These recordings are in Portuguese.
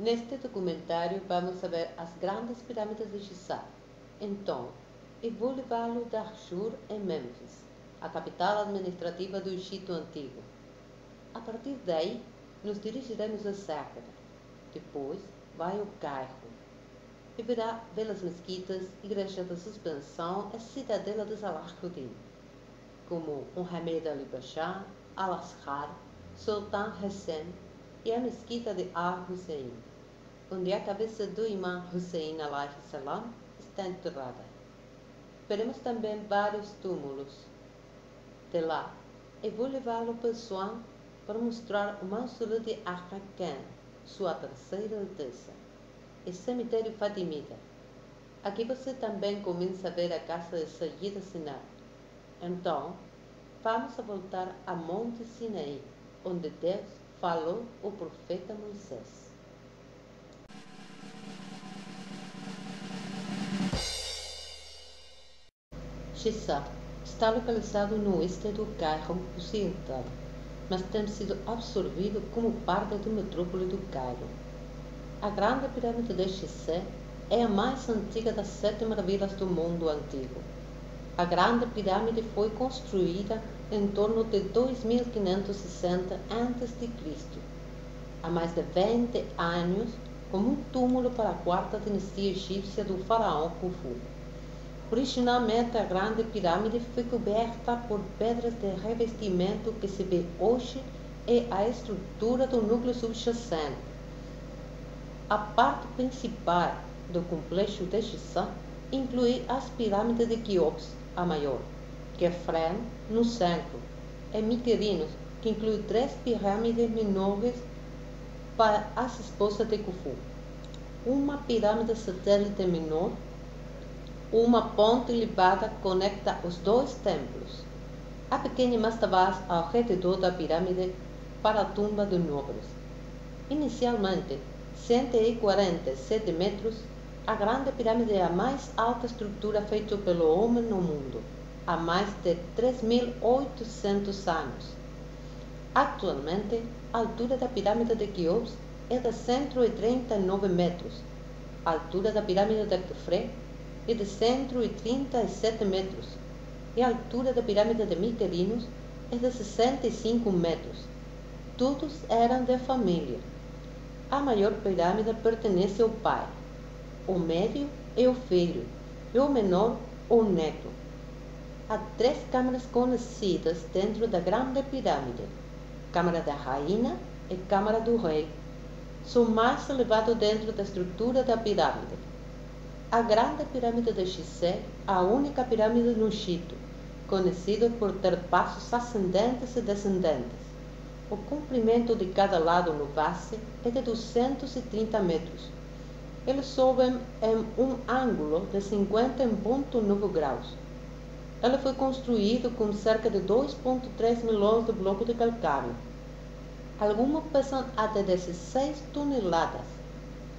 Neste documentário vamos ver as grandes pirâmides de Giza. Então, eu vou levá-lo a Dahshur, em Mênfis, a capital administrativa do Egito Antigo. A partir daí, nos dirigiremos a Saqqara. Depois, vai ao Cairo e verá belas mesquitas, igreja da suspensão e cidadela de Salahuddin, como Mohammed Ali Pasha, Al-Azhar, Sultan Hussein e a mesquita de Al-Hussein, onde a cabeça do imã Hussein alayhi salam está enterrada. Veremos também vários túmulos. De lá, eu vou levá-lo para Assuan para mostrar o mausoléu de Aga Khan, sua terceira alteza, e cemitério Fatimida. Aqui você também começa a ver a casa de Sayyida Sinar. Então, vamos voltar a Monte Sinaí, onde Deus falou ao profeta Moisés. Giza está localizado no oeste do Cairo Ocidental, mas tem sido absorvido como parte da metrópole do Cairo. A Grande Pirâmide de Giza é a mais antiga das 7 maravilhas do mundo antigo. A Grande Pirâmide foi construída em torno de 2560 a.C., há mais de 20 anos, como um túmulo para a quarta dinastia egípcia do faraó Khufu. Originalmente, a Grande Pirâmide foi coberta por pedras de revestimento que se vê hoje é a estrutura do núcleo subjacente. A parte principal do complexo de Giza inclui as pirâmides de Quéops, a maior, Khafre no centro, e Mycerinos, que inclui 3 pirâmides menores para as esposas de Khufu, uma pirâmide satélite menor. Uma ponte elevada conecta os 2 templos. A pequena mastaba ao redor da pirâmide para a tumba de nobres. Inicialmente, 147 metros, a Grande Pirâmide é a mais alta estrutura feita pelo homem no mundo, há mais de 3.800 anos. Atualmente, a altura da pirâmide de Quéops é de 139 metros, a altura da pirâmide de Khafre é de 137 metros e a altura da pirâmide de Mycerinos é de 65 metros. Todos eram de família. A maior pirâmide pertence ao pai, o médio é o filho e o menor o neto. Há 3 câmaras conhecidas dentro da Grande Pirâmide: Câmara da Rainha e Câmara do Rei. São mais elevados dentro da estrutura da pirâmide. A Grande Pirâmide de Giza é a única pirâmide no Egito, conhecida por ter passos ascendentes e descendentes. O comprimento de cada lado no base é de 230 metros. Eles sobem em um ângulo de 50,9 graus. Ela foi construída com cerca de 2,3 milhões de blocos de calcário. Algumas pesam até 16 toneladas.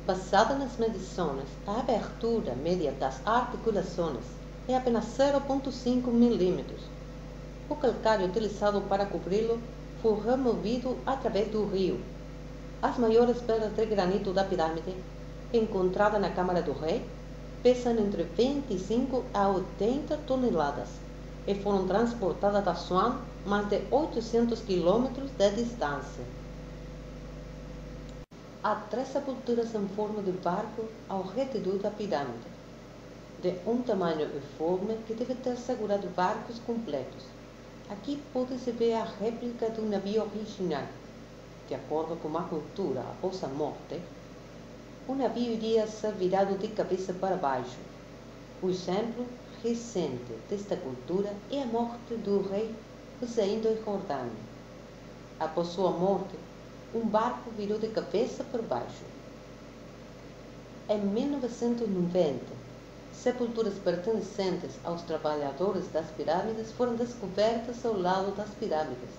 Basada nas medições, a abertura média das articulações é apenas 0,5 milímetros. O calcário utilizado para cobri-lo foi removido através do rio. As maiores pedras de granito da pirâmide, encontradas na Câmara do Rei, pesam entre 25 a 80 toneladas e foram transportadas da Assuan mais de 800 quilômetros de distância. Há 3 sepulturas em forma de barco ao redor da pirâmide, de um tamanho uniforme que deve ter segurado barcos completos. Aqui pode-se ver a réplica do navio original. De acordo com a cultura, após a morte, o navio iria ser virado de cabeça para baixo. O exemplo recente desta cultura é a morte do rei Hussein da Jordânia. Após sua morte, um barco virou de cabeça para baixo. Em 1990, sepulturas pertencentes aos trabalhadores das pirâmides foram descobertas ao lado das pirâmides.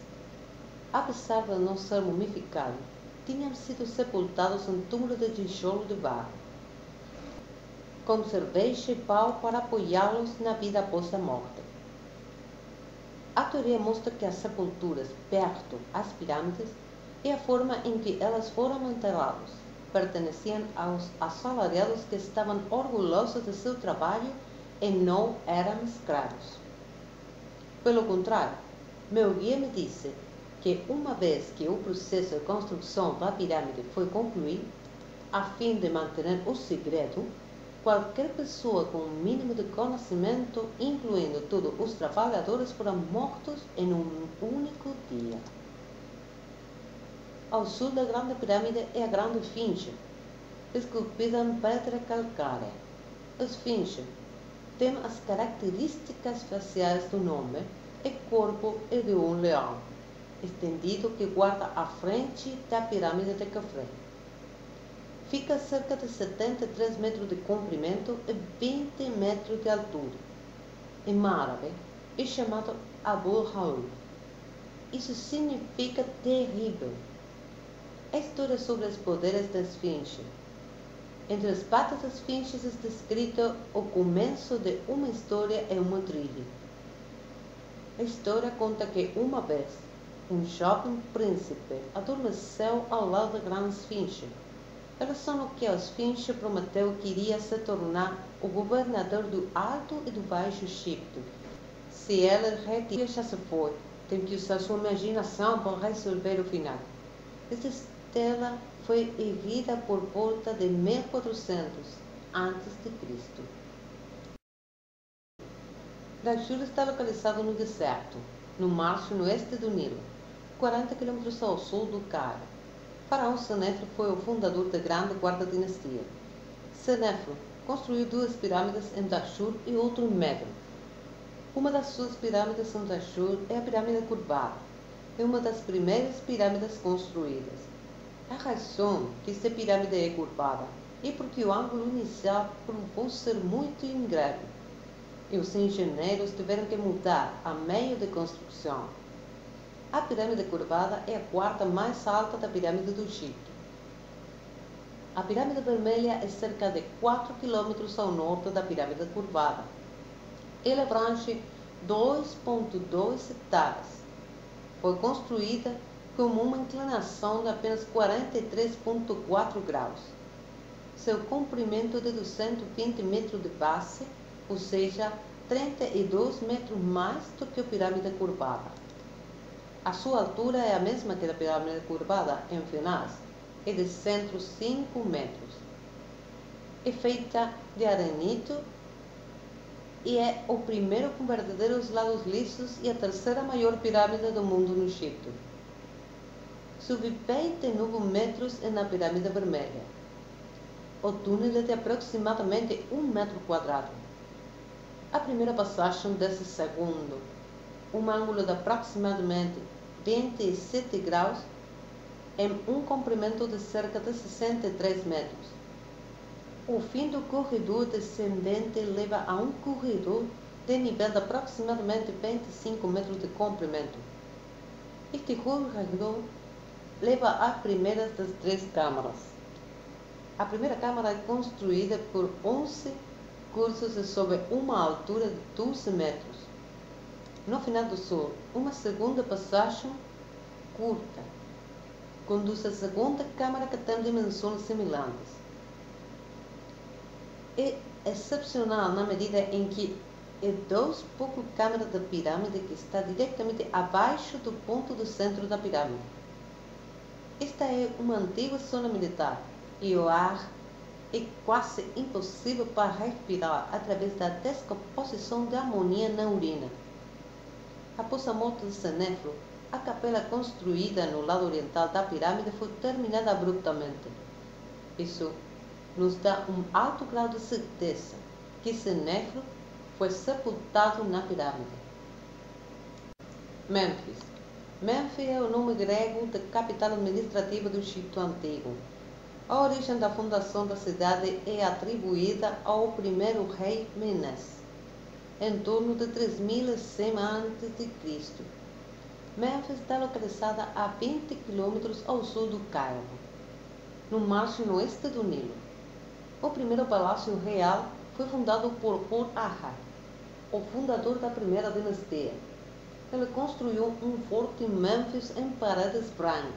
Apesar de não ser mumificados, tinham sido sepultados em túmulos de tijolo de barro, com cerveja e pau para apoiá-los na vida após a morte. A teoria mostra que as sepulturas perto das pirâmides é a forma em que elas foram enterradas. pertenciam aos assalariados que estavam orgulhosos de seu trabalho e não eram escravos. Pelo contrário, meu guia me disse que uma vez que o processo de construção da pirâmide foi concluído, a fim de manter o segredo, qualquer pessoa com um mínimo de conhecimento, incluindo todos os trabalhadores, foram mortos em um único dia. Ao sul da Grande Pirâmide é a Grande Esfinge, esculpida em pedra calcária. A Esfinge tem as características faciais do nome e corpo é de um leão, estendido que guarda a frente da pirâmide de Khafre. Fica a cerca de 73 metros de comprimento e 20 metros de altura. Em árabe, é chamado Abu Haul. Isso significa terrível. A história sobre os poderes da Esfinge. Entre as patas das esfinges é descrito o começo de uma história e uma trilha. A história conta que uma vez um jovem príncipe adormeceu ao lado da grande esfinge. Era sonho que a esfinge prometeu que iria se tornar o governador do Alto e do Baixo Egito. Se ela retira, já se foi. Tem que usar sua imaginação para resolver o final. Esta estela foi erguida por volta de 1400 a.C. Dahshur está localizado no deserto, no margem oeste do Nilo, 40 km ao sul do Cairo. Faraó Senéfro foi o fundador da grande quarta dinastia. Senéfro construiu 2 pirâmides em Dahshur e outra em Medro. Uma das suas pirâmides em Dahshur é a pirâmide curvada. É uma das primeiras pirâmides construídas. A razão que esta pirâmide é curvada é porque o ângulo inicial provou ser muito íngreme e os engenheiros tiveram que mudar a meio de construção. A pirâmide curvada é a quarta mais alta da pirâmide do Egito. A pirâmide vermelha é cerca de 4 km ao norte da pirâmide curvada. Ela abrange 2,2 hectares. Foi construída com uma inclinação de apenas 43,4 graus. Seu comprimento é de 220 metros de base, ou seja, 32 metros mais do que a pirâmide curvada. A sua altura é a mesma que a da pirâmide curvada em finais, é de 105 metros. É feita de arenito e é o primeiro com verdadeiros lados lisos e a terceira maior pirâmide do mundo no Egito. Sub 29 metros na pirâmide vermelha. O túnel é de aproximadamente 1 metro quadrado. A primeira passagem desse segundo, um ângulo de aproximadamente 27 graus, em um comprimento de cerca de 63 metros. O fim do corredor descendente leva a um corredor de nível de aproximadamente 25 metros de comprimento. Este corredor leva à primeira das 3 câmaras. A primeira câmara é construída por 11 cursos sob uma altura de 12 metros. No final do sul, uma segunda passagem curta conduz à segunda câmara que tem dimensões semelhantes. É excepcional na medida em que é 2 poucas câmaras da pirâmide que está diretamente abaixo do ponto do centro da pirâmide. Esta é uma antiga zona militar e o ar é quase impossível para respirar através da descomposição de amonia na urina. Após a morte de Senéfro, a capela construída no lado oriental da pirâmide foi terminada abruptamente. Isso nos dá um alto grau de certeza que Senéfro foi sepultado na pirâmide. Mênfis. Mênfis é o nome grego da capital administrativa do Egito Antigo. A origem da fundação da cidade é atribuída ao primeiro rei Menes, em torno de 3100 a.C. Mênfis está localizada a 20 km ao sul do Cairo, no margem oeste do Nilo. O primeiro palácio real foi fundado por Hur-Ahrar, o fundador da primeira dinastia. Ele construiu um forte em Mênfis em paredes brancas.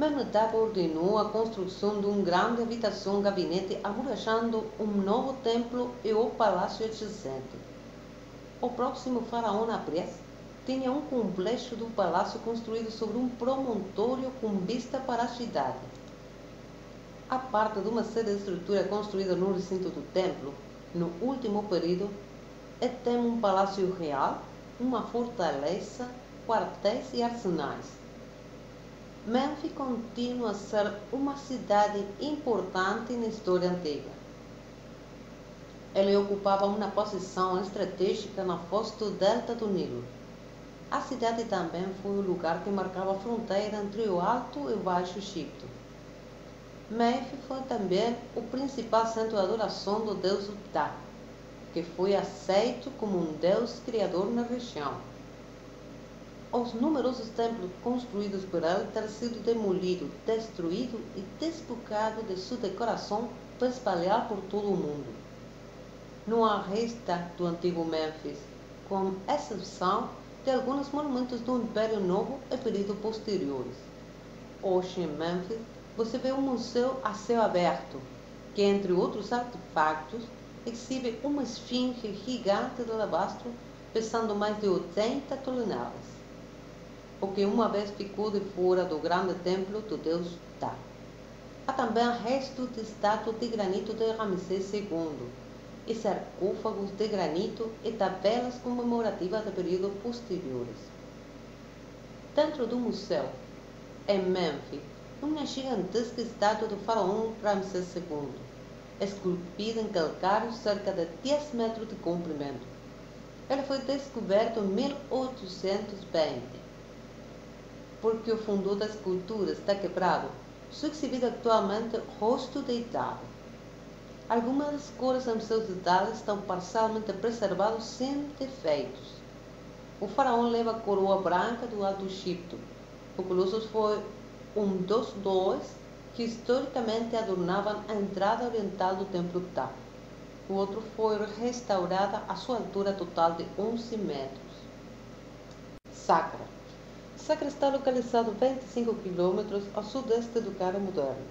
Amenhotep ordenou a construção de uma grande habitação-gabinete, amurallando um novo templo e o palácio adjacente. O próximo faraó Apries tinha um complexo do palácio construído sobre um promontório com vista para a cidade. A parte de uma série de estruturas construídas no recinto do templo, no último período, tem um palácio real, uma fortaleza, quartéis e arsenais. Mênfis continua a ser uma cidade importante na história antiga. Ele ocupava uma posição estratégica na foz do delta do Nilo. A cidade também foi o lugar que marcava a fronteira entre o Alto e o Baixo Egito. Mênfis foi também o principal centro de adoração do deus Ptah, que foi aceito como um deus criador na região. Os numerosos templos construídos por ele terão sido demolidos, destruídos e despojados de sua decoração para espalhar por todo o mundo. Não há resta do antigo Mênfis, com exceção de alguns monumentos do Império Novo e períodos posteriores. Hoje em Mênfis, você vê um museu a céu aberto, que, entre outros artefactos, exibe uma esfinge gigante de alabastro pesando mais de 80 toneladas, o que uma vez ficou de fora do grande templo do deus Ptah. Há também restos de estátuas de granito de Ramsés II, e sarcófagos de granito e tabelas comemorativas de períodos posteriores. Dentro do museu, em Mênfis, uma gigantesca estátua do faraó Ramsés II, esculpida em calcário cerca de 10 metros de comprimento. Ele foi descoberto em 1820. Porque o fundo da escultura está quebrado, só exibido atualmente o rosto deitado. Algumas das cores em seus detalhes estão parcialmente preservadas sem defeitos. O faraó leva a coroa branca do Alto Egito. O Colossus foi um dos dois que historicamente adornavam a entrada oriental do templo Ptah. O outro foi restaurado à sua altura total de 11 metros. Saqqara. Saqqara está localizado 25 km ao sudeste do Cairo moderno,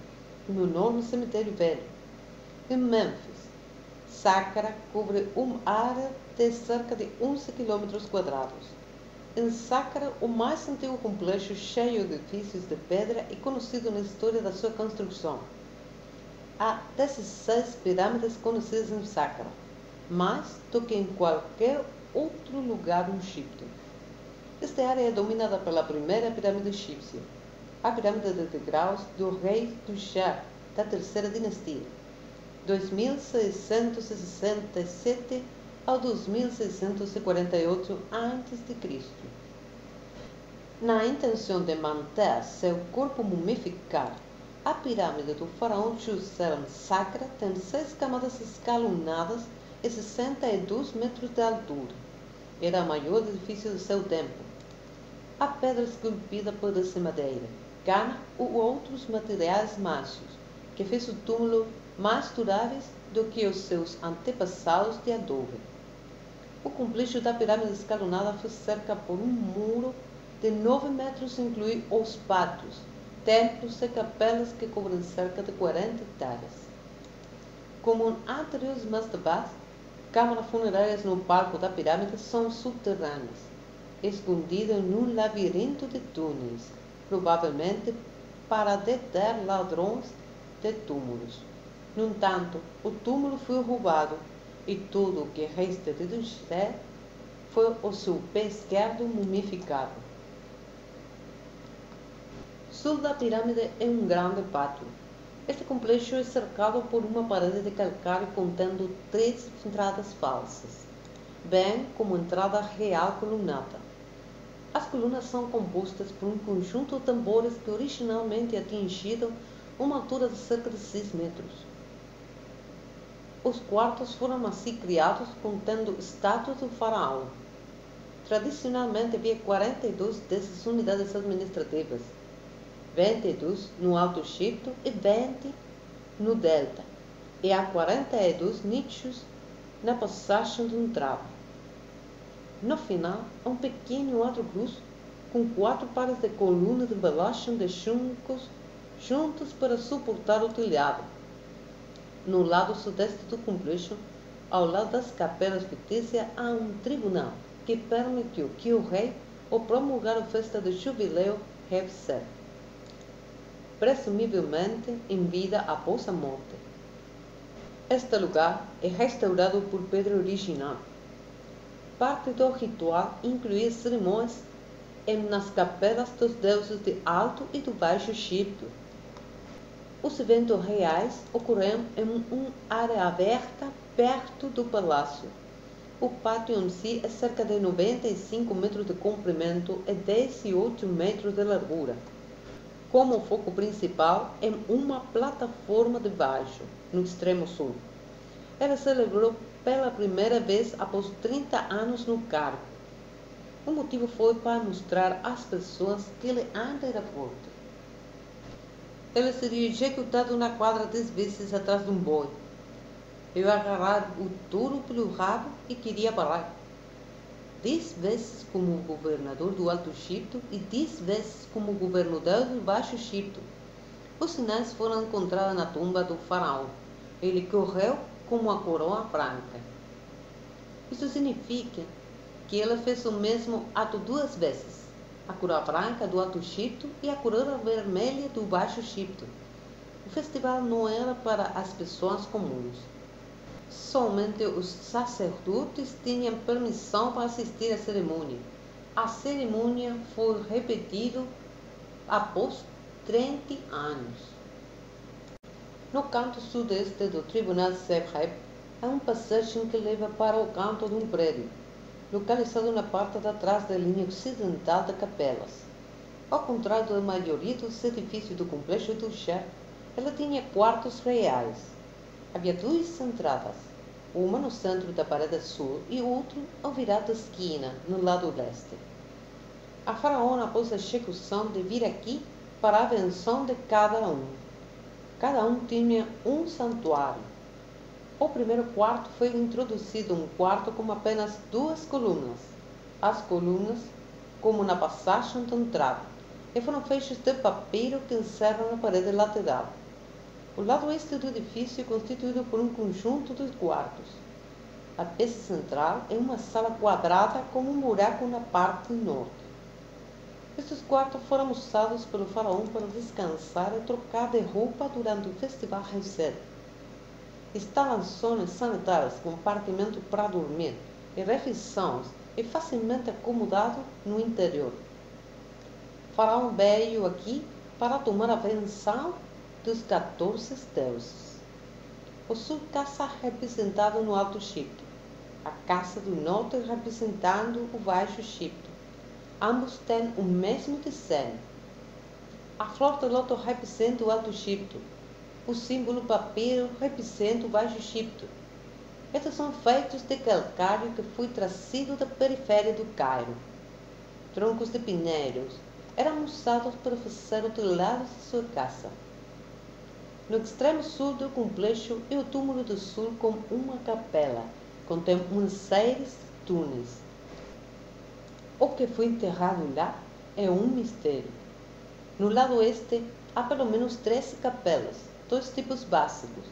no enorme cemitério velho. Em Mênfis, Saqqara cobre uma área de cerca de 11 km². Em Saqqara, o mais antigo complexo cheio de edifícios de pedra é conhecido na história da sua construção. Há 16 pirâmides conhecidas em Saqqara, mais do que em qualquer outro lugar no Egito. Esta área é dominada pela primeira pirâmide egípcia, a pirâmide de degraus do rei Tujar, da terceira dinastia, 2667 ao 2648 a.C. Na intenção de manter seu corpo mumificado, a pirâmide do faraó Djoser Saqqara tem 6 camadas escalonadas e 62 metros de altura. Era o maior edifício do seu tempo. A pedra esculpida pode ser madeira, cana ou outros materiais mágicos, que fez o túmulo mais duráveis do que os seus antepassados de adobe. O complexo da pirâmide escalonada foi cercado por um muro de 9 metros, inclui os pátios, templos e capelas que cobrem cerca de 40 hectares. Como anteriores mais de baixo, câmaras funerárias no palco da pirâmide são subterrâneas, escondidas num labirinto de túneis, provavelmente para deter ladrões de túmulos. No entanto, o túmulo foi roubado e tudo o que resta de Djoser foi o seu pé esquerdo mumificado. Sul da pirâmide é um grande pátio. Este complexo é cercado por uma parede de calcário contendo 3 entradas falsas, bem como entrada real colunada. As colunas são compostas por um conjunto de tambores que originalmente atingiram uma altura de cerca de 6 metros. Os quartos foram assim criados contendo estátuas do faraó. Tradicionalmente havia 42 dessas unidades administrativas, 22 no Alto Egito e 20 no Delta, e há 42 nichos na passagem de um travo. No final, há um pequeno outro cruz com 4 pares de colunas de embalagens de juncos juntos para suportar o telhado. No lado sudeste do complexo, ao lado das capelas fictícias, há um tribunal que permitiu que o rei o promulgar a festa de jubileu Hefsed, presumivelmente em vida após a morte. Este lugar é restaurado por Pedro original. Parte do ritual incluía cerimônias nas capelas dos deuses de Alto e do Baixo Egito. Os eventos reais ocorreram em uma área aberta perto do palácio. O pátio em si é cerca de 95 metros de comprimento e 18 metros de largura. Como foco principal é uma plataforma de baixo, no extremo sul. Ela celebrou pela primeira vez após 30 anos no cargo. O motivo foi para mostrar às pessoas que ele ainda era forte. Ele seria executado na quadra 10 vezes atrás de um boi. Eu agarrar o touro pelo rabo e queria parar. 10 vezes como governador do Alto Egito e 10 vezes como governador do Baixo Egito. Os sinais foram encontrados na tumba do faraó. Ele correu como a coroa branca. Isso significa que ele fez o mesmo ato 2 vezes, a coroa branca do Alto Egito e a coroa vermelha do Baixo Egito. O festival não era para as pessoas comuns. Somente os sacerdotes tinham permissão para assistir à cerimônia. A cerimônia foi repetida após 30 anos. No canto sudeste do Tribunal Sebrep, há uma passagem que leva para o canto de um prédio, localizado na parte de trás da linha ocidental de capelas. Ao contrário da maioria dos edifícios do complexo do chá, ela tinha quartos reais. Havia 2 entradas, uma no centro da parede sul e outra ao virar da esquina, no lado leste. A faraó, após a execução, de vir aqui para a benção de cada um. Cada um tinha um santuário. O primeiro quarto foi introduzido um quarto com apenas 2 colunas. As colunas, como na passagem de entrada, e foram feitas de papiro que encerram na parede lateral. O lado oeste do edifício é constituído por um conjunto de quartos. A peça central é uma sala quadrada com um buraco na parte norte. Estes quartos foram usados pelo faraó para descansar e trocar de roupa durante o festival Hefsed. Instalações sanitárias, compartimento para dormir e refeições e facilmente acomodado no interior. O faraó veio aqui para tomar a benção dos 14 deuses. O sul casa representado no Alto Egito, a casa do norte representando o Baixo Egito. Ambos têm o mesmo desenho. A flor de loto representa o Alto Egito. O símbolo papiro representa o Baixo Egito. Estes são feitos de calcário que foi trazido da periferia do Cairo. Troncos de pinheiros eram usados para fazer o telhado de sua casa. No extremo sul do complexo é o túmulo do sul com uma capela. Contém uns 6 túneis. O que foi enterrado lá é um mistério. No lado oeste, há pelo menos 13 capelas, 2 tipos básicos.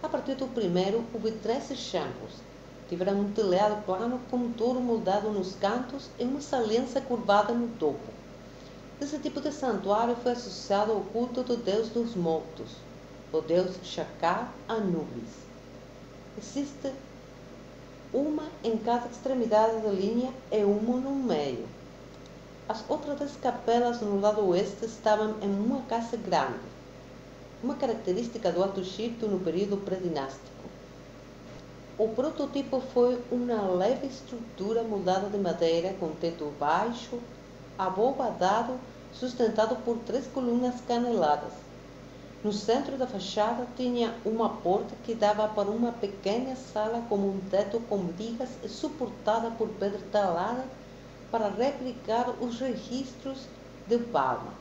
A partir do primeiro, houve 13 chambres. Tiveram um telhado plano com um touro moldado nos cantos e uma saliência curvada no topo. Esse tipo de santuário foi associado ao culto do deus dos mortos, o deus Shaka Anubis. Existe uma em cada extremidade da linha e uma no meio. As outras 10 capelas no lado oeste estavam em uma casa grande, uma característica do Alto Egito no período pré-dinástico. O prototipo foi uma leve estrutura moldada de madeira com teto baixo, abobadado, sustentado por 3 colunas caneladas. No centro da fachada tinha uma porta que dava para uma pequena sala com um teto com vigas e suportada por pedra talada para replicar os registros de palma.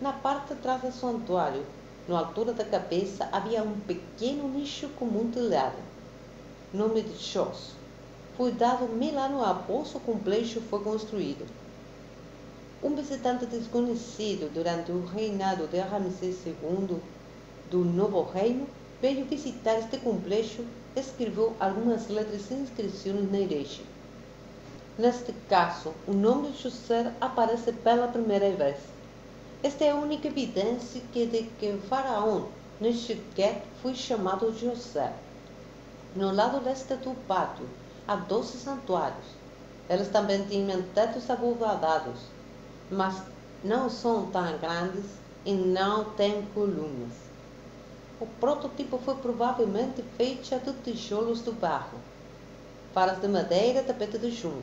Na parte de trás do santuário, na altura da cabeça, havia um pequeno nicho com um telhado. Nome de Chos. Foi dado 1000 anos após o complexo foi construído. um visitante desconhecido durante o reinado de Ramsés II do Novo Reino veio visitar este complexo e escreveu algumas letras e inscrições na igreja. Neste caso, o nome de José aparece pela primeira vez. Esta é a única evidência de que o faraó Neshtret foi chamado José. No lado leste do pátio há 12 santuários. Eles também tinham tetos abovedados, mas não são tão grandes e não têm colunas. O protótipo foi provavelmente feito de tijolos de barro, varas de madeira e tapete de chumbo.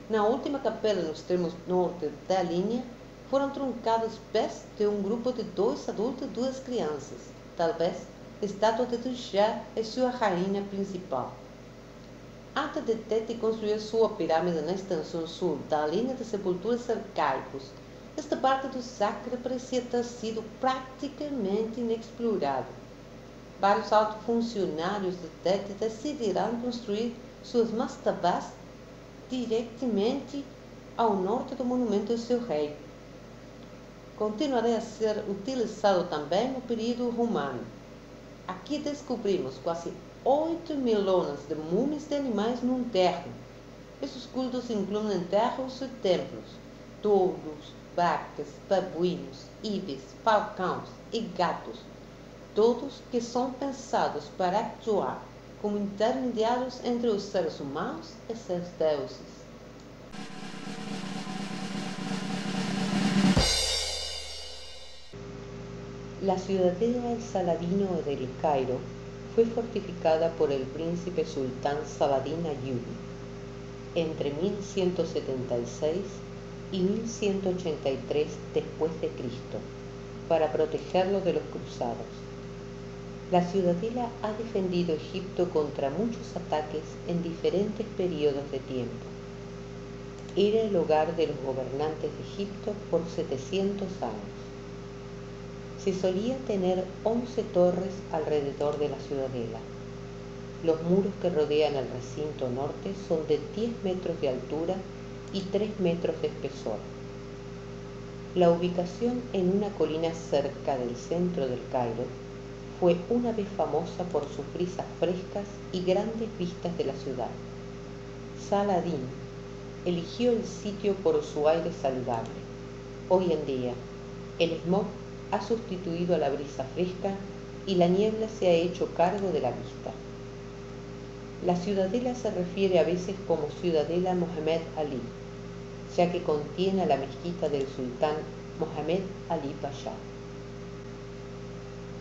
Na última capela, no extremo norte da linha, foram truncados pés de um grupo de 2 adultos e 2 crianças, talvez estátua de Tujá e sua rainha principal. Antes de Teti construir sua pirâmide na extensão sul da linha de sepulturas arcaicos, esta parte do sacro parecia ter sido praticamente inexplorada. Vários altos funcionários de Teti decidiram construir suas mastabás diretamente ao norte do monumento do seu rei. Continuaria a ser utilizado também no período romano. Aqui descobrimos quase 8 milhões de múmias de animais no enterro. Esses cultos incluem enterros e templos, touros, vacas, babuínos, ibis, falcões e gatos, todos que são pensados para actuar como intermediários entre os seres humanos e seus deuses. La ciudadela El Saladino del Cairo fue fortificada por el príncipe sultán Saladin Ayyubi entre 1176 y 1183 después de Cristo para protegerlo de los cruzados. La ciudadela ha defendido Egipto contra muchos ataques en diferentes periodos de tiempo. Era el hogar de los gobernantes de Egipto por 700 años. Se solía tener 11 torres alrededor de la ciudadela. Los muros que rodean el recinto norte son de 10 metros de altura y 3 metros de espesor. La ubicación en una colina cerca del centro del Cairo fue una vez famosa por sus brisas frescas y grandes vistas de la ciudad. Saladín eligió el sitio por su aire saludable. Hoy en día, el smog ha sustituido a la brisa fresca y la niebla se ha hecho cargo de la vista. La ciudadela se refiere a veces como Ciudadela Mohammed Ali, ya que contiene a la mezquita del sultán Mohammed Ali Pasha.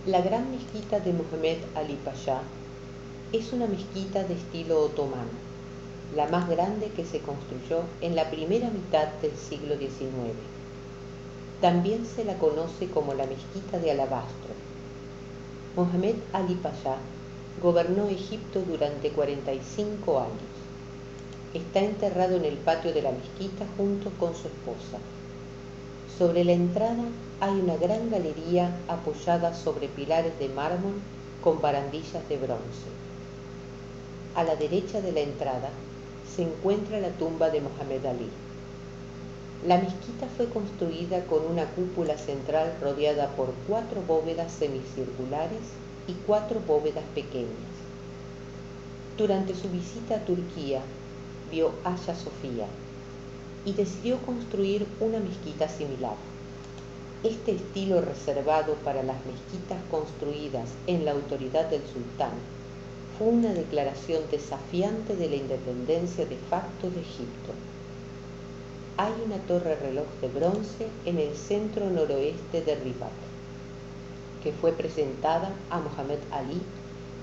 La gran mezquita de Mohammed Ali Pasha es una mezquita de estilo otomano, la más grande que se construyó en la primera mitad del siglo XIX. También se la conoce como la mezquita de alabastro. Mohammed Ali Pasha gobernó Egipto durante 45 años. Está enterrado en el patio de la mezquita junto con su esposa. Sobre la entrada hay una gran galería apoyada sobre pilares de mármol con barandillas de bronce. A la derecha de la entrada se encuentra la tumba de Mohammed Ali. La mezquita fue construida con una cúpula central rodeada por 4 bóvedas semicirculares y 4 bóvedas pequeñas. Durante su visita a Turquía, vio Hagia Sofía y decidió construir una mezquita similar. Este estilo reservado para las mezquitas construidas en la autoridad del sultán fue una declaración desafiante de la independencia de facto de Egipto. Hay una torre reloj de bronce en el centro noroeste de Ribat, que fue presentada a Mohammed Ali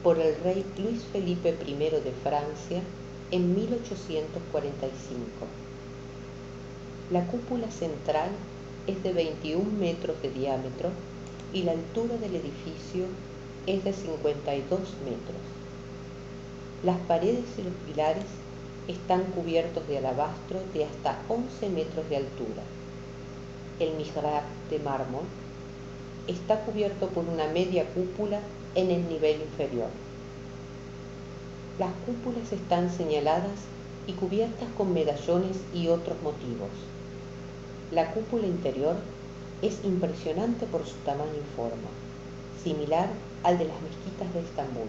por el rey Luis Felipe I de Francia en 1845. La cúpula central es de 21 metros de diámetro y la altura del edificio es de 52 metros. Las paredes y los pilares están cubiertos de alabastro de hasta 11 metros de altura. El mihrab de mármol está cubierto por una media cúpula en el nivel inferior. Las cúpulas están señaladas y cubiertas con medallones y otros motivos. La cúpula interior es impresionante por su tamaño y forma, similar al de las mezquitas de Estambul.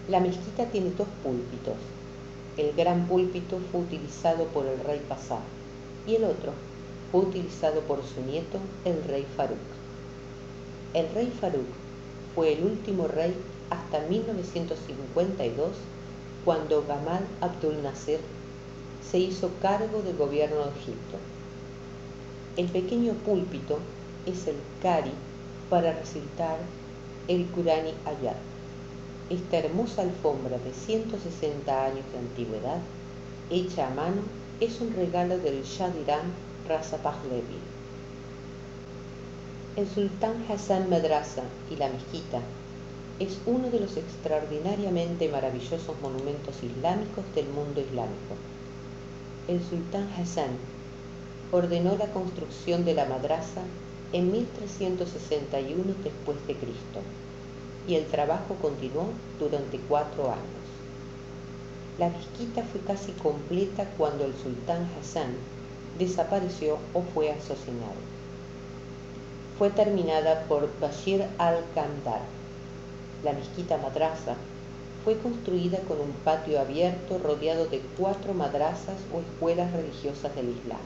La mezquita tiene dos púlpitos. El gran púlpito fue utilizado por el rey Pasá y el otro fue utilizado por su nieto, el rey Farouk. El rey Farouk fue el último rey hasta 1952, cuando Gamal Abdul Nasser se hizo cargo del gobierno de Egipto. El pequeño púlpito es el Qari para recitar el Qur'ani Ayat. Esta hermosa alfombra de 160 años de antigüedad, hecha a mano, es un regalo del Shah de Irán, Reza Pahlavi. El sultán Hassan Madrasa y la mezquita es uno de los extraordinariamente maravillosos monumentos islámicos del mundo islámico. El sultán Hassan ordenó la construcción de la madrasa en 1361 después de Cristo y el trabajo continuó durante 4 años. La mezquita fue casi completa cuando el sultán Hassan desapareció o fue asesinado. Fue terminada por Bashir al-Kandar. La mezquita madrasa fue construida con un patio abierto rodeado de 4 madrasas o escuelas religiosas del Islam.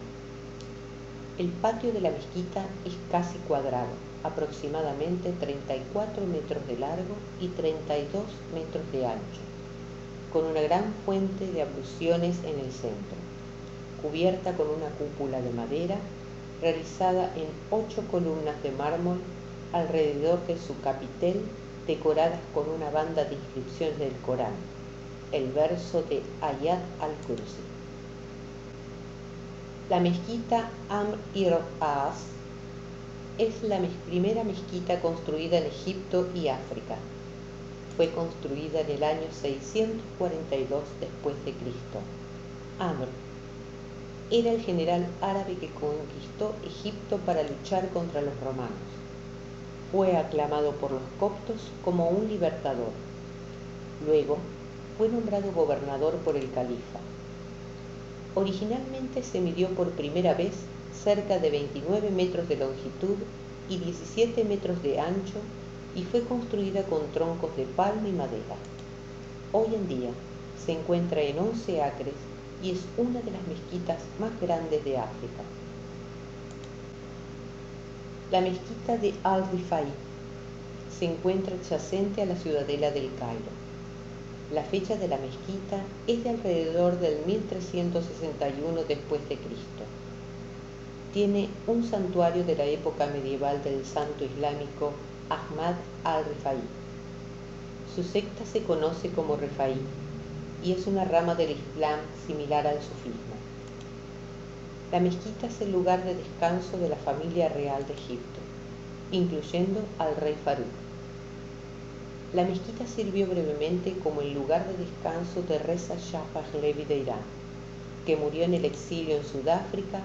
El patio de la mezquita es casi cuadrado, aproximadamente 34 metros de largo y 32 metros de ancho, con una gran fuente de abluciones en el centro, cubierta con una cúpula de madera realizada en 8 columnas de mármol alrededor de su capitel, decoradas con una banda de inscripciones del Corán, el verso de Ayat al-Kursi. La mezquita Amr-ir-As es la primera mezquita construida en Egipto y África. Fue construida en el año 642 después de Cristo. Amr era el general árabe que conquistó Egipto para luchar contra los romanos. Fue aclamado por los coptos como un libertador. Luego fue nombrado gobernador por el califa. Originalmente se midió por primera vez cerca de 29 metros de longitud y 17 metros de ancho y fue construida con troncos de palma y madera. Hoy en día se encuentra en 11 acres y es una de las mezquitas más grandes de África. La mezquita de Al-Rifai se encuentra adyacente a la ciudadela del Cairo. La fecha de la mezquita es de alrededor del 1361 después de Cristo. Tiene un santuario de la época medieval del santo islámico Ahmad al-Rifai. Su secta se conoce como Rifai y es una rama del Islam similar al sufismo. La mezquita es el lugar de descanso de la familia real de Egipto, incluyendo al rey Farouk. La mezquita sirvió brevemente como el lugar de descanso de Reza Shah Pahlavi de Irán, que murió en el exilio en Sudáfrica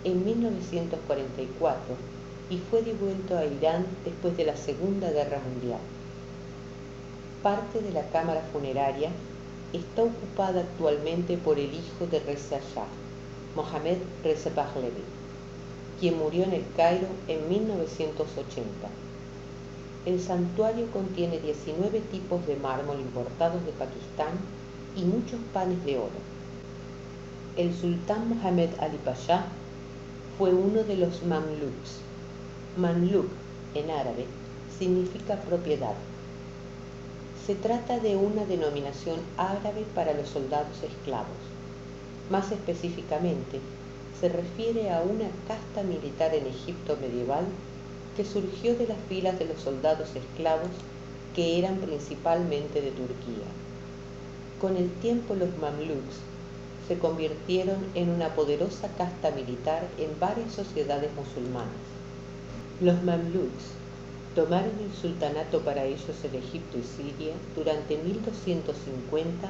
en 1944 y fue devuelto a Irán después de la Segunda Guerra Mundial. Parte de la cámara funeraria está ocupada actualmente por el hijo de Reza Shah, Mohammad Reza Pahlavi, quien murió en el Cairo en 1980. El santuario contiene 19 tipos de mármol importados de Pakistán y muchos panes de oro. El sultán Mohammed Ali Pasha fue uno de los Mamluks. Mamluk, en árabe, significa propiedad. Se trata de una denominación árabe para los soldados esclavos. Más específicamente, se refiere a una casta militar en Egipto medieval que surgió de las filas de los soldados esclavos que eran principalmente de Turquía. Con el tiempo los Mamluks se convirtieron en una poderosa casta militar en varias sociedades musulmanas. Los Mamluks tomaron el sultanato para ellos en Egipto y Siria durante 1250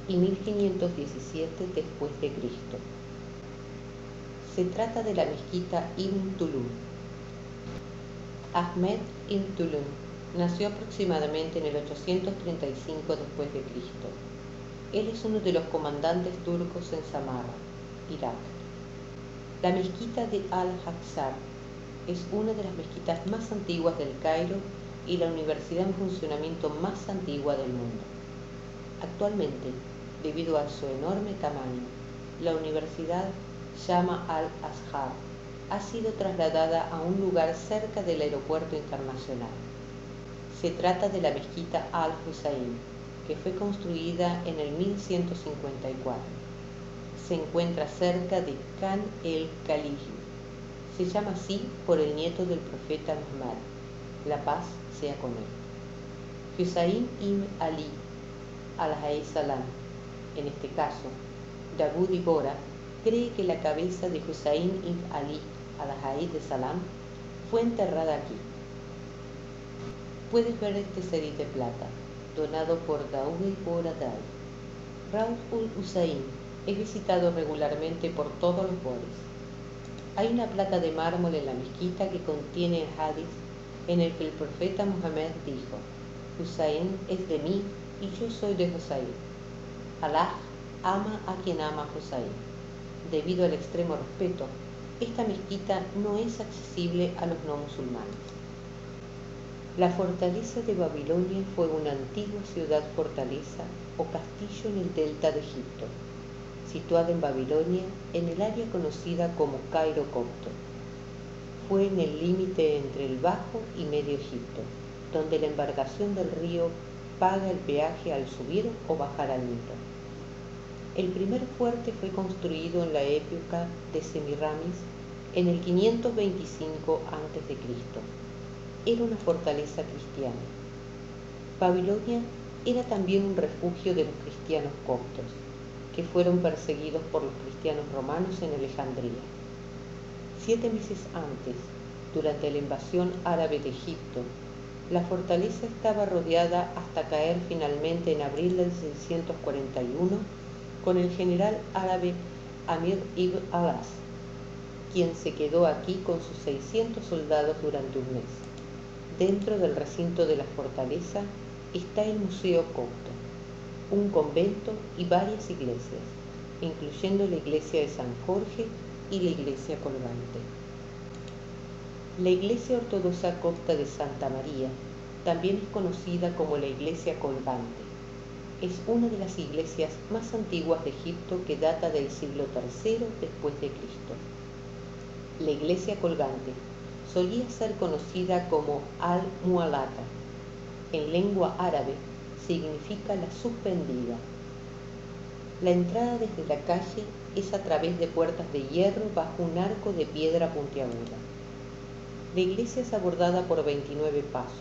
y 1517 después de Cristo. Se trata de la mezquita Ibn Tulun. Ahmed ibn Tulun nació aproximadamente en el 835 después de Cristo. Él es uno de los comandantes turcos en Samarra, Irak. La mezquita de Al-Aqsa es una de las mezquitas más antiguas del Cairo y la universidad en funcionamiento más antigua del mundo. Actualmente, debido a su enorme tamaño, la Universidad Jama al-Azhar ha sido trasladada a un lugar cerca del aeropuerto internacional. Se trata de la mezquita Al-Hussein, que fue construida en el 1154. Se encuentra cerca de Khan el-Khalili. Se llama así por el nieto del profeta Muhammad, la paz sea con él. Hussein ibn Ali alayhi salam, en este caso, Dawood Ibora, cree que la cabeza de Hussein ibn Ali alayhi salam fue enterrada aquí. Puedes ver este cedit de plata, donado por Dawood Ibora Dai. Raud ul-Hussein es visitado regularmente por todos los bodes. Hay una placa de mármol en la mezquita que contiene el hadith en el que el profeta Muhammad dijo: Hussein es de mí y yo soy de Hussein. Alá ama a quien ama a Hussein. Debido al extremo respeto, esta mezquita no es accesible a los no musulmanes. La fortaleza de Babilonia fue una antigua ciudad-fortaleza o castillo en el delta de Egipto, situada en Babilonia, en el área conocida como Cairo Copto. Fue en el límite entre el Bajo y Medio Egipto, donde la embarcación del río paga el peaje al subir o bajar al Nilo. El primer fuerte fue construido en la época de Semiramis en el 525 a.C. Era una fortaleza cristiana. Babilonia era también un refugio de los cristianos coptos, que fueron perseguidos por los cristianos romanos en Alejandría. 7 meses antes, durante la invasión árabe de Egipto, la fortaleza estaba rodeada hasta caer finalmente en abril del 641 con el general árabe Amir ibn al-As, quien se quedó aquí con sus 600 soldados durante un mes. Dentro del recinto de la fortaleza está el Museo Copto, un convento y varias iglesias, incluyendo la iglesia de San Jorge y la iglesia colgante. La iglesia ortodoxa copta de Santa María también es conocida como la iglesia colgante. Es una de las iglesias más antiguas de Egipto que data del siglo III después de Cristo. La iglesia colgante solía ser conocida como Al-Mu'allaka. En lengua árabe significa la suspendida. La entrada desde la calle es a través de puertas de hierro bajo un arco de piedra puntiaguda. La iglesia es abordada por 29 pasos.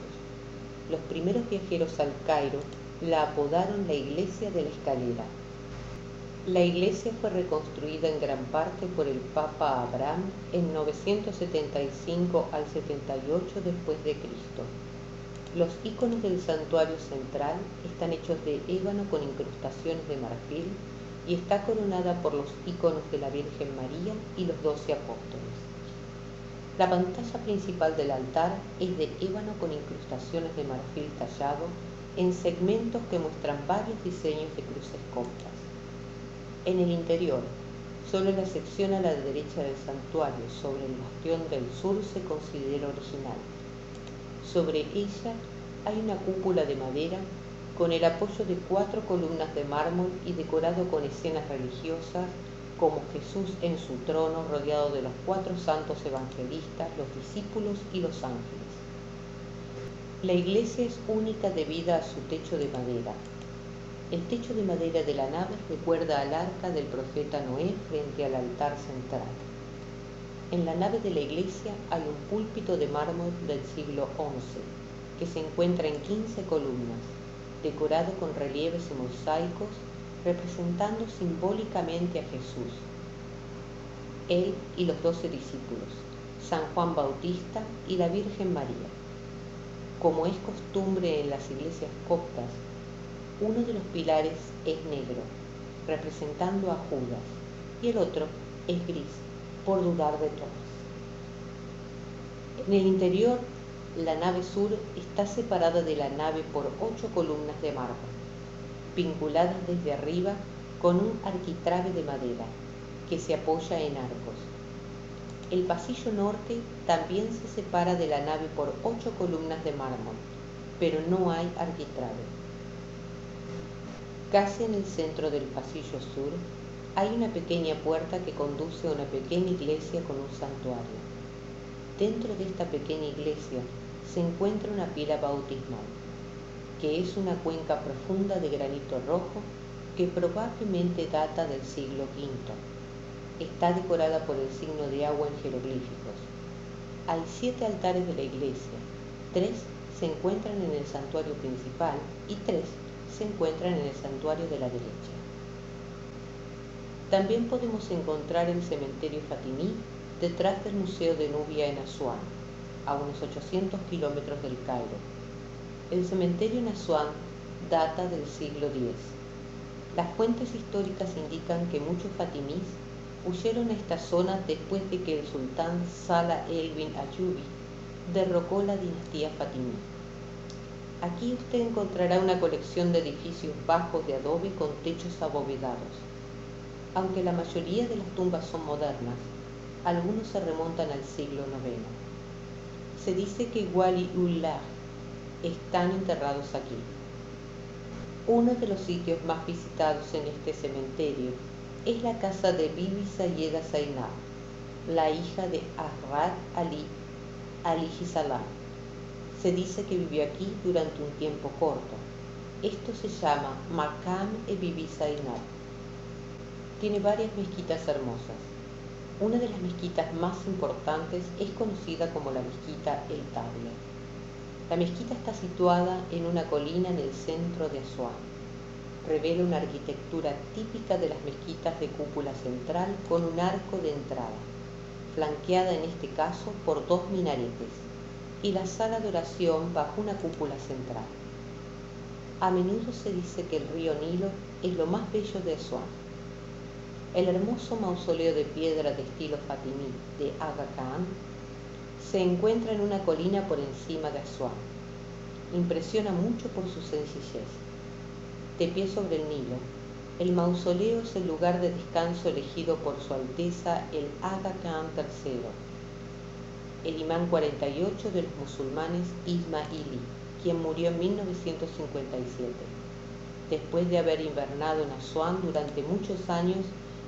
Los primeros viajeros al Cairo la apodaron la iglesia de la escalera. La iglesia fue reconstruida en gran parte por el Papa Abraham en 975 al 78 después de Cristo. Los iconos del santuario central están hechos de ébano con incrustaciones de marfil y está coronada por los iconos de la Virgen María y los 12 apóstoles. La pantalla principal del altar es de ébano con incrustaciones de marfil tallado en segmentos que muestran varios diseños de cruces coptas. En el interior, solo la sección a la derecha del santuario sobre el bastión del sur se considera original. Sobre ella hay una cúpula de madera con el apoyo de 4 columnas de mármol y decorado con escenas religiosas como Jesús en su trono rodeado de los 4 santos evangelistas, los discípulos y los ángeles. La iglesia es única debido a su techo de madera. El techo de madera de la nave recuerda al arca del profeta Noé frente al altar central. En la nave de la iglesia hay un púlpito de mármol del siglo XI, que se encuentra en 15 columnas, decorado con relieves y mosaicos representando simbólicamente a Jesús, él y los 12 discípulos, San Juan Bautista y la Virgen María. Como es costumbre en las iglesias coptas, uno de los pilares es negro, representando a Judas, y el otro es gris, por dudar de Tomás. En el interior, la nave sur está separada de la nave por 8 columnas de mármol, vinculadas desde arriba con un arquitrabe de madera, que se apoya en arcos. El pasillo norte también se separa de la nave por 8 columnas de mármol, pero no hay arquitrabe. Casi en el centro del pasillo sur hay una pequeña puerta que conduce a una pequeña iglesia con un santuario. Dentro de esta pequeña iglesia se encuentra una pila bautismal, que es una cuenca profunda de granito rojo que probablemente data del siglo V. Está decorada por el signo de agua en jeroglíficos. Hay 7 altares de la iglesia, 3 se encuentran en el santuario principal y 3 se encuentran en el santuario de la derecha. También podemos encontrar el cementerio fatimí detrás del Museo de Nubia en Asuán, a unos 800 kilómetros del Cairo. El cementerio en Asuán data del siglo X. Las fuentes históricas indican que muchos fatimís huyeron a esta zona después de que el sultán Salah el-Din Ayyubi derrocó la dinastía fatimí. Aquí usted encontrará una colección de edificios bajos de adobe con techos abovedados. Aunque la mayoría de las tumbas son modernas, algunos se remontan al siglo IX. Se dice que Waliullah están enterrados aquí. Uno de los sitios más visitados en este cementerio es la casa de Bibi Sayeda Zainab, la hija de Hazrat Ali alayhi salam. Se dice que vivió aquí durante un tiempo corto. Esto se llama Maqam-e-Bibi Zainab. Tiene varias mezquitas hermosas. Una de las mezquitas más importantes es conocida como la mezquita El Table. La mezquita está situada en una colina en el centro de Asuán. Revela una arquitectura típica de las mezquitas de cúpula central con un arco de entrada, flanqueada en este caso por 2 minaretes, y la sala de oración bajo una cúpula central. A menudo se dice que el río Nilo es lo más bello de Asuán. El hermoso mausoleo de piedra de estilo fatimí de Aga Khan se encuentra en una colina por encima de Asuán. Impresiona mucho por su sencillez. De pie sobre el Nilo, el mausoleo es el lugar de descanso elegido por Su Alteza el Aga Khan III, el imán 48 de los musulmanes ismailí, quien murió en 1957, después de haber invernado en Asuán durante muchos años.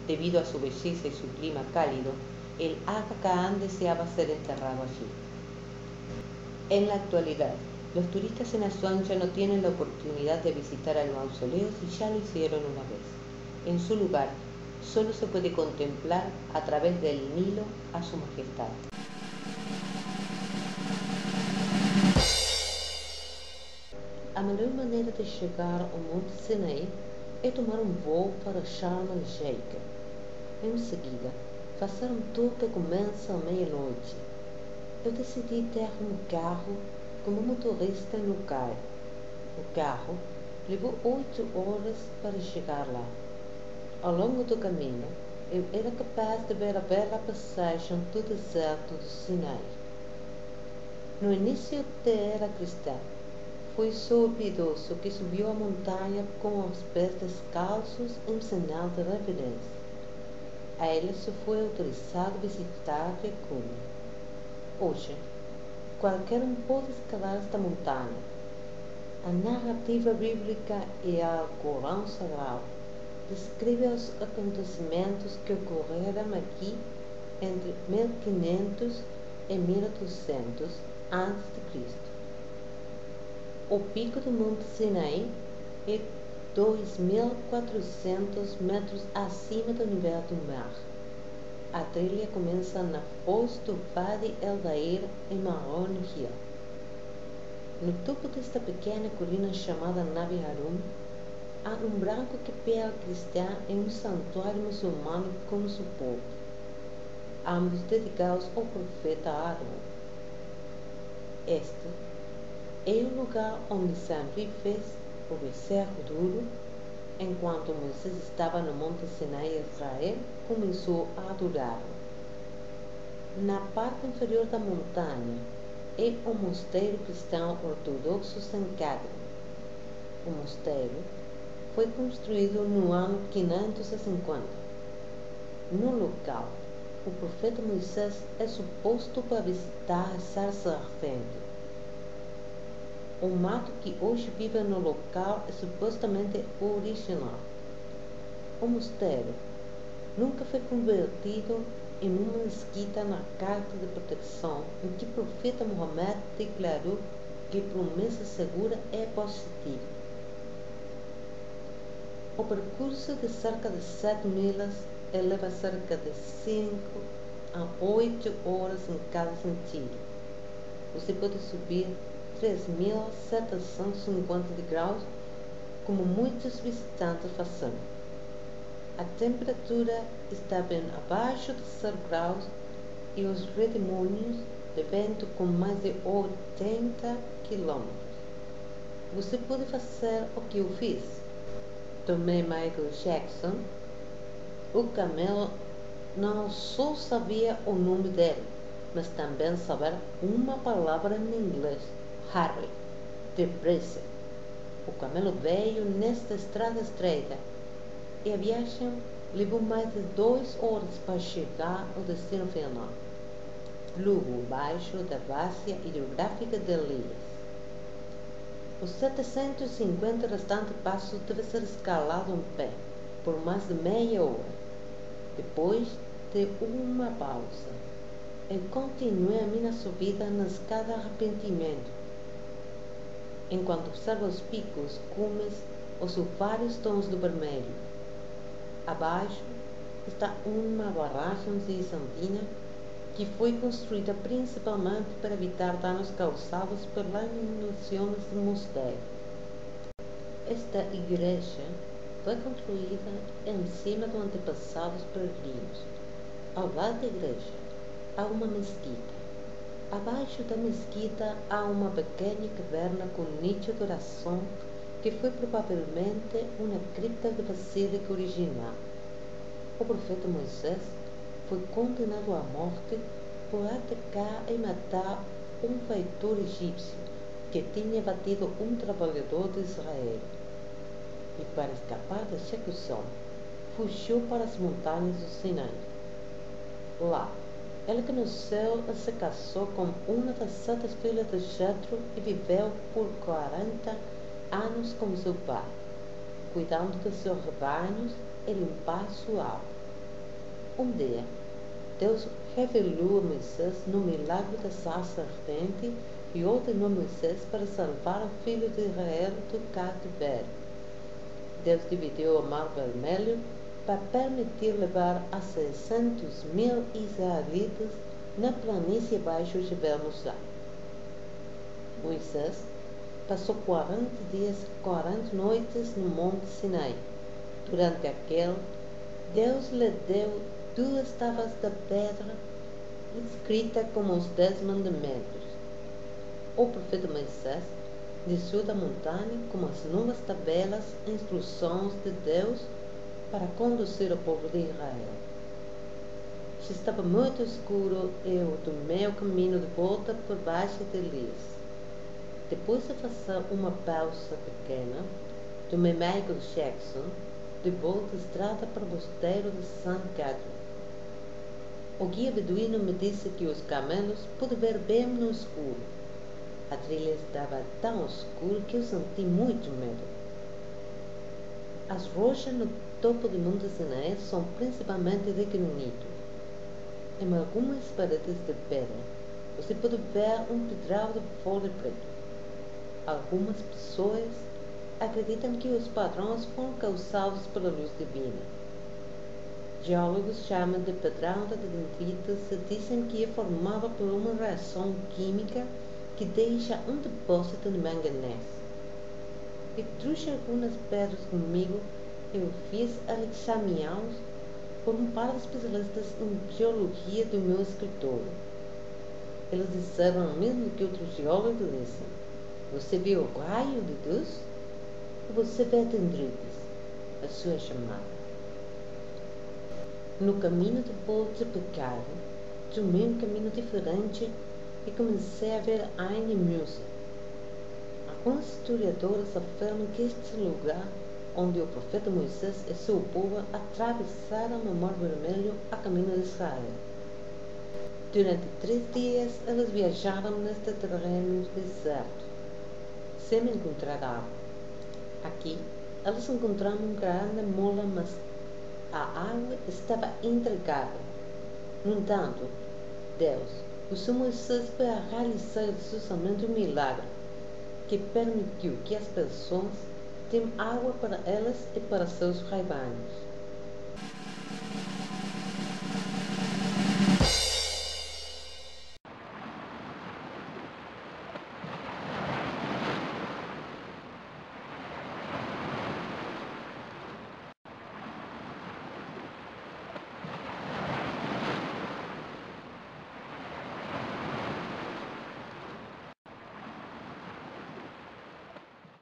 Debido a su belleza y su clima cálido, el Aga Khan deseaba ser enterrado allí. En la actualidad, los turistas en Asuán ya no tienen la oportunidad de visitar el mausoleo si ya lo hicieron una vez. En su lugar, solo se puede contemplar a través del Nilo a su majestad. A melhor maneira de chegar ao Monte Sinaí é tomar um voo para Sharm el-Sheikh. Em seguida, fazer um tour que começa à meia-noite. Eu decidi ter um carro como motorista no Cairo. O carro levou 8 horas para chegar lá. Ao longo do caminho, eu era capaz de ver a bela paisagem do deserto do Sinai. No início da era cristã, foi sob idoso que subiu a montanha com os pés descalços em sinal de reverência. A ele só foi autorizado visitar Yakumi. Hoje, qualquer um pode escalar esta montanha. A narrativa bíblica e a Alcorão Sagrado descreve os acontecimentos que ocorreram aqui entre 1500 e 1200 a.C. O pico do Monte Sinai é 2.400 metros acima do nível do mar. A trilha começa na foz do Wadi el-Dair em Marron Hill. No topo desta pequena colina chamada Nabi Harum, há um branco capela cristã e um santuário muçulmano como suporte, ambos dedicados ao profeta Aaron. Este é o lugar onde Samri fez o becerro duro. Enquanto Moisés estava no Monte Sinai, Israel começou a adorá-lo. Na parte inferior da montanha é o mosteiro cristão ortodoxo St. Catherine. O mosteiro foi construído no ano 550. No local O profeta Moisés é suposto para visitar a sarça ardente. O mato que hoje vive no local é supostamente original. O mosteiro nunca foi convertido em uma mesquita na carta de proteção em que o profeta Muhammad declarou que a promessa segura é positiva. O percurso de cerca de 7 milhas eleva cerca de 5 a 8 horas em cada sentido. Você pode subir 3.750 degraus, como muitos visitantes fazem. A temperatura está bem abaixo de 0 graus e os redemoinhos de vento com mais de 80 km. Você pode fazer o que eu fiz. Tomei Michael Jackson. O camelo não só sabia o nome dele, mas também sabia uma palavra em inglês: Harry, depressa. O camelo veio nesta estrada estreita e a viagem levou mais de 2 horas para chegar ao destino final, logo abaixo da várzea hidrográfica de Elias. Os 750 restantes passos devem ser escalados em pé por mais de meia hora. Depois de uma pausa, eu continuei a minha subida na escada arrependimento, enquanto observo os picos, cumes, os vários tons do vermelho. Abaixo está uma barragem bizantina que foi construída principalmente para evitar danos causados pelas inundações do mosteiro. Esta igreja foi construída em cima de antepassados peregrinos. Ao lado da igreja há uma mesquita. Abaixo da mesquita há uma pequena caverna com nicho de oração que foi provavelmente uma cripta da basílica original. O profeta Moisés foi condenado à morte por atacar e matar um feitor egípcio que tinha batido um trabalhador de Israel. E para escapar da execução, fugiu para as montanhas do Sinai. Lá, ele conheceu e se casou com uma das 7 filhas de Jetro e viveu por 40 anos com seu pai, cuidando de seus rebanhos e limpar sua alma. Um dia, Deus revelou a Moisés no milagre da sarça ardente e ordenou a Moisés para salvar o filho de Israel do cativeiro. Deus dividiu o Mar Vermelho para permitir levar a 600.000 israelitas na planície abaixo de Jebel Musa. Moisés passou 40 dias e 40 noites no Monte Sinai. Durante aquele, Deus lhe deu 2 tábuas de pedra escritas como os 10 mandamentos. O profeta Moisés desceu da montanha com as novas tabelas e instruções de Deus para conduzir o povo de Israel. Já estava muito escuro e eu tomei o caminho de volta por baixo de Elias. Depois de fazer uma pausa pequena, tomei Michael Jackson de volta à estrada para o mosteiro de St. Catherine. O guia beduíno me disse que os camelos podem ver bem no escuro. A trilha estava tão escura que eu senti muito medo. As rochas no topo do Monte Sinai são principalmente de granito. Em algumas paredes de pedra, você pode ver um pedral de folha preta. Algumas pessoas acreditam que os padrões foram causados pela luz divina. Geólogos chamam de pedral de dendritas e dizem que é formado por uma reação química que deixa um depósito de manganês. E trouxe algumas pedras comigo e eu fiz examiná-los por um par de especialistas em geologia do meu escritório. Eles disseram o mesmo que outros geólogos dizem. Você viu o raio de Deus? Ou você vê dendritas? A sua chamada. No caminho de volta de pecado, tomei um caminho diferente e comecei a ver Ain Musa. Alguns historiadores afirmam que este lugar onde o profeta Moisés e seu povo atravessaram o Mar Vermelho a caminho de Israel Durante 3 dias, eles viajaram neste terreno deserto, sem encontrar água. Aqui, eles encontraram uma grande mola, mas a água estava intragável. No entanto, Deus usou Moisés para realizar justamente um milagre que permitiu que as pessoas tenham água para elas e para seus rebanhos.